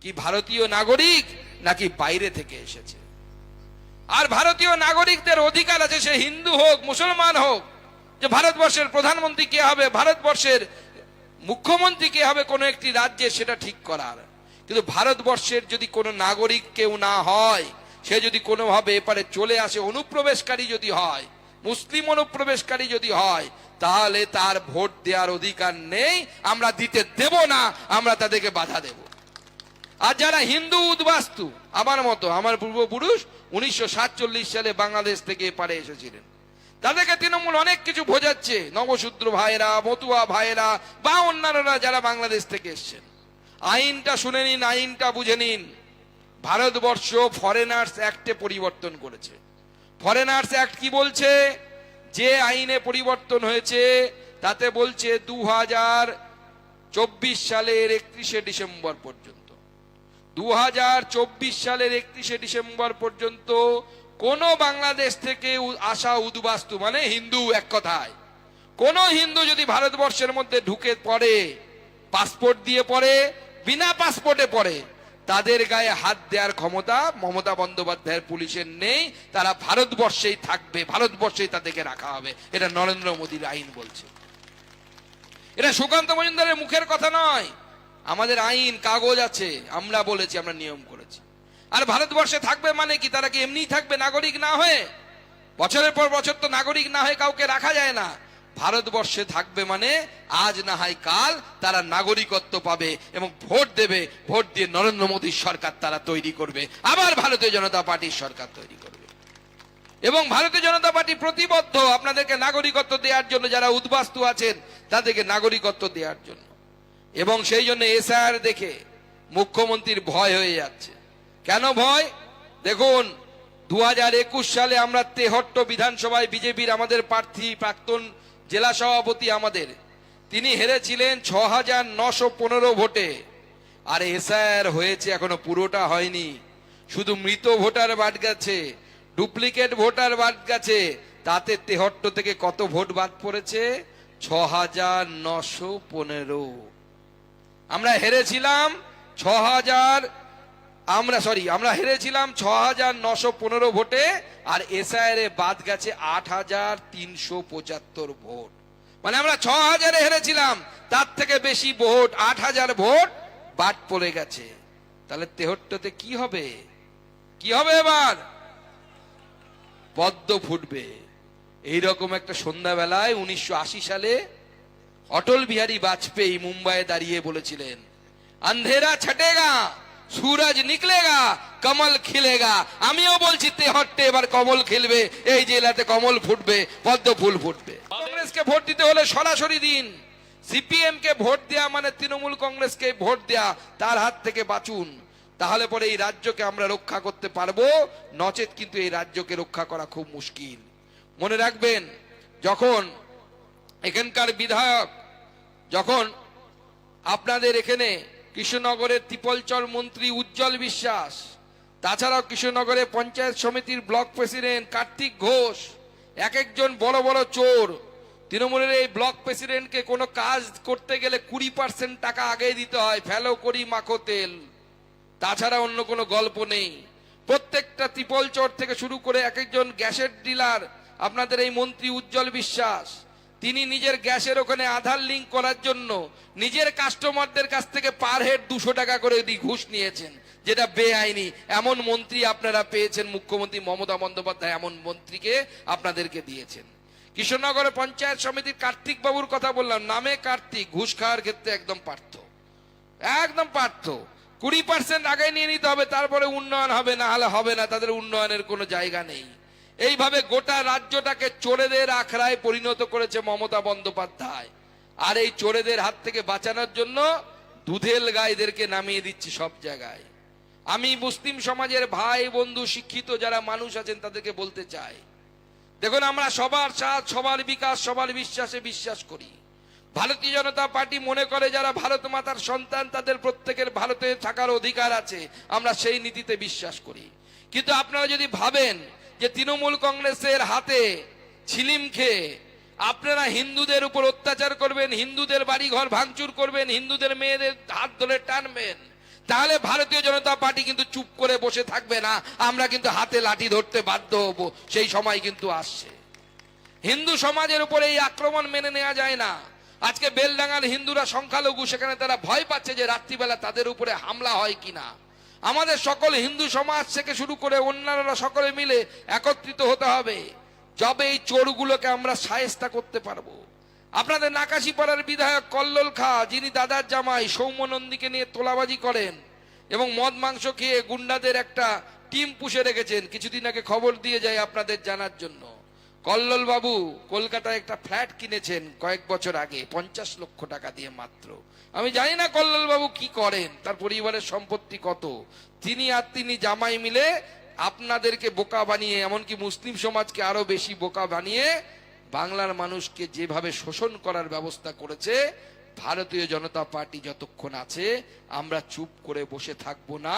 কি ভারতীয় নাগরিক নাকি বাইরে থেকে এসেছে। আর ভারতীয় নাগরিকদের অধিকার আছে, সে হিন্দু হোক মুসলমান হোক, যে ভারতবর্ষের প্রধানমন্ত্রী কে হবে, ভারতবর্ষের মুখ্যমন্ত্রী কে হবে কোন একটি রাজ্যে, সেটা ঠিক করার। কিন্তু ভারতবর্ষের যদি কোনো নাগরিক কেউ না হয়, সে যদি কোনোভাবে এপারে চলে আসে, অনুপ্রবেশকারী যদি হয়, মুসলিম অনুপ্রবেশকারী যদি হয়, তাহলে তার ভোট দেওয়ার অধিকার নেই, আমরা দিতে দেব না, আমরা তাদেরকে বাধা দেব। আর যারা হিন্দু উদ্বাস্তু, আমার মতো, আমার পূর্বপুরুষ 1947 সালে বাংলাদেশ থেকে এপারে এসেছিলেন, তাদেরকে তৃণমূল অনেক কিছু বোঝাচ্ছে, নবশূদ্র ভাইরা, মতুয়া ভাইরা বা অন্যান্যরা যারা বাংলাদেশ থেকে এসছেন। আইনটা শুনে নিন, আইনটা বুঝে নিন। ভারতবর্ষ ফরেনার্স অ্যাক্টে পরিবর্তন করেছে। ফরেনার্স অ্যাক্ট কি বলছে? যে আইনে পরিবর্তন হয়েছে তাতে বলছে 2024 সালের 31শে ডিসেম্বর পর্যন্ত, 2024 সালের 31শে ডিসেম্বর পর্যন্ত কোন বাংলাদেশ থেকে আসা উদ্বাস্তু, মানে হিন্দু, এক কথায় কোন হিন্দু যদি ভারতবর্ষের মধ্যে ঢুকে পড়ে, পাসপোর্ট দিয়ে পড়ে, বিনা পাসপোর্টে পড়ে, তাদের গায়ে হাত দেওয়ার ক্ষমতা মমতা বন্দ্যোপাধ্যায়ের পুলিশের নেই। তারা ভারতবর্ষেই থাকবে, ভারতবর্ষেই তাদেরকে রাখা হবে। এটা নরেন্দ্র মোদীর আইন বলছে। এটা সুকান্ত মজুমদারের মুখের কথা নয়, আমাদের আইন, কাগজ আছে, আমরা বলেছি, আমরা নিয়ম করেছি। আর ভারতবর্ষে থাকবে মানে কি? তারা কি এমনি থাকবে নাগরিক না হয়ে? বছরের পর বছর তো নাগরিক না হয়ে কাউকে রাখা যায় না। ভারতবর্ষে থাকবে মানে আজ না হয় কাল তারা নাগরিকত্ব পাবে এবং ভোট দেবে। ভোট দিয়ে নরেন্দ্র মোদীর সরকার তারা তৈরি করবে, আবার ভারতীয় জনতা পার্টির সরকার তৈরি করবে। এবং ভারতীয় জনতা পার্টি প্রতিবদ্ধ আপনাদেরকে নাগরিকত্ব দেওয়ার জন্য, যারা উদ্বাস্তু আছেন তাদেরকে নাগরিকত্ব দেওয়ার জন্য। এবং সেই জন্য এসআইআর দেখে মুখ্যমন্ত্রীর ভয় হয়ে যাচ্ছে। কেন ভয়? দেখুন, 2021 সালে আমরা তেহট্ট বিধানসভায় বিজেপির আমাদের প্রার্থী, প্রাক্তন জেলা সভাপতি আমাদের, তিনি হেরেছিলেন 6915 ভোটে। আর এসআইআর হয়েছে, এখনো পুরোটা হয়নি, শুধু মৃত ভোটার বাদ গেছে, ডুপ্লিকেট ভোটার বাদ গেছে। তাতে তেহট্ট থেকে কত ভোট বাদ পড়েছে? 6915। আমরা হেরেছিলাম 6915 ভোটে, আর এসআইআর এ বাদ গেছে 8375 ভোট। মানে আমরা 6000-এ হেরেছিলাম, তার থেকে বেশি ভোট, 8000 ভোট বাদ পড়ে গেছে। তাহলে তেহট্টতে কি হবে? কি হবে? এবার পদ্ম ফুটবে। এইরকম একটা সন্ধ্যাবেলায় 1980 সালে অটল বিহারী বাজপেয়ী মুম্বাইয়ে দাঁড়িয়ে বলেছিলেন, আন্ধেরা ছটেগা, सूरज निकलेगा, कमल खिलेगा। আমিও বলছি তেহট্টে এবার কমল খেলবে, এই জেলাতে কমল ফুটবে, পদ্ম ফুল ফুটবে। কংগ্রেসকে ভোট দিতে হলে সরাসরি দিন। সিপিএম কে ভোট দেয়া মানে তৃণমূল কংগ্রেসকে ভোট দেয়া, তার হাত থেকে বাঁচুন। তাহলে পরে এই রাজ্যকে আমরা রক্ষা করতে পারবো, নচেত কিন্তু এই রাজ্যকে রক্ষা করা খুব মুশকিল। মনে রাখবেন, যখন এখানকার বিধায়ক, যখন আপনাদের এখানে কৃষ্ণনগরের ত্রিপলচর মন্ত্রী উজ্জ্বল বিশ্বাস, তাছাড়াও কৃষ্ণনগরের পঞ্চায়েত সমিতির ব্লক প্রেসিডেন্ট কার্তিক ঘোষ, এক একজন বড় বড় চোর। তৃণমূলের এই ব্লক প্রেসিডেন্টকে কোনো কাজ করতে গেলে 20% টাকা আগে দিতে হয়, ফেলো করি মাখো তেল, তাছাড়া অন্য কোনো গল্প নেই। প্রত্যেকটা ত্রিপলচর থেকে শুরু করে এক একজন গ্যাসের ডিলার, আপনাদের এই মন্ত্রী উজ্জ্বল বিশ্বাস, তিনি নিজের গ্যাসের ওখানে আধার লিঙ্ক করার জন্য নিজের কাস্টমারদের কাছ থেকে পার হেড 200 টাকা করে ঘুষ নিয়েছেন, যেটা বেআইনি। এমন মন্ত্রী আপনারা পেয়েছেন, মুখ্যমন্ত্রী মমতা বন্দ্যোপাধ্যায় এমন মন্ত্রীকে আপনাদেরকে দিয়েছেন। কৃষ্ণনগরের পঞ্চায়েত সমিতির কার্তিক বাবুর কথা বললাম, নামে কার্তিক, ঘুষ খাওয়ার ক্ষেত্রে একদম পার্থ, একদম পার্থ। 20% আগে নিয়ে নিতে হবে, তারপরে উন্নয়ন হবে, না হলে হবে না, তাদের উন্নয়নের কোনো জায়গা নেই। এইভাবে গোটা রাজ্যটাকে চোরেদের আখড়ায় পরিণত করেছে মমতা বন্দ্যোপাধ্যায়। আর এই চোরেদের হাত থেকে বাঁচানোর জন্য দুধেল গাইদেরকে নামিয়ে দিচ্ছে সব জায়গায়। আমি মুসলিম সমাজের ভাই বন্ধু, শিক্ষিত যারা মানুষ আছেন তাদেরকে বলতে চাই, দেখুন, আমরা সবার সাথ, সবার বিকাশ, সবার বিশ্বাসে বিশ্বাস করি। ভারতীয় জনতা পার্টি মনে করে যারা ভারত মাতার সন্তান তাদের প্রত্যেকের ভারতে থাকার অধিকার আছে, আমরা সেই নীতিতে বিশ্বাস করি। কিন্তু আপনারা যদি ভাবেন যে তৃণমূল কংগ্রেসের হাতে ছিলিম খেয়ে আপনারা হিন্দুদের উপর অত্যাচার করবেন, হিন্দুদের বাড়ি ঘর ভাঙচুর করবেন, হিন্দুদের মেয়েদের হাত ধরে টানবেন, তাহলে ভারতীয় জনতা পার্টি কিন্তু চুপ করে বসে থাকবে না, আমরা কিন্তু হাতে লাঠি ধরতে বাধ্য হব, সেই সময় কিন্তু আসছে। হিন্দু সমাজের উপরে এই আক্রমণ মেনে নেওয়া যায় না। আজকে বেলডাঙ্গার হিন্দুরা সংখ্যালঘু, সেখানে তারা ভয় পাচ্ছে যে রাত্রিবেলা তাদের উপরে হামলা হয় কিনা। আমাদের সকল হিন্দু সমাজ থেকে শুরু করে অন্যান্যরা সকলে মিলে একত্রিত হতে হবে, যবে এই চোরগুলোকে আমরা শায়েস্তা করতে পারবো। আপনাদের নাকাশিপাড়ার বিধায়ক কল্লোল খা, যিনি দাদার জামাই সৌম্য নন্দীকে নিয়ে তোলাবাজি করেন এবং মদ মাংস খেয়ে গুন্ডাদের একটা টিম পুষে রেখেছেন, কিছুদিন আগে খবর দিয়ে যায় আপনাদের জানার জন্য। কল্লোল বাবু কলকাতায় একটা ফ্ল্যাট কিনেছেন কয়েক বছর আগে 50 লক্ষ টাকা দিয়ে মাত্র। আমি জানি না কল্লোল বাবু কি করেন, তার পরিবারের সম্পত্তি কত। তিনি জামাই মিলে আপনাদেরকে বোকা বানিয়ে, এমনকি মুসলিম সমাজকে আরো বেশি বোকা বানিয়ে বাংলার মানুষকে যেভাবে শোষণ করার ব্যবস্থা করেছে, ভারতীয় জনতা পার্টি যতক্ষণ আছে আমরা চুপ করে বসে থাকবো না।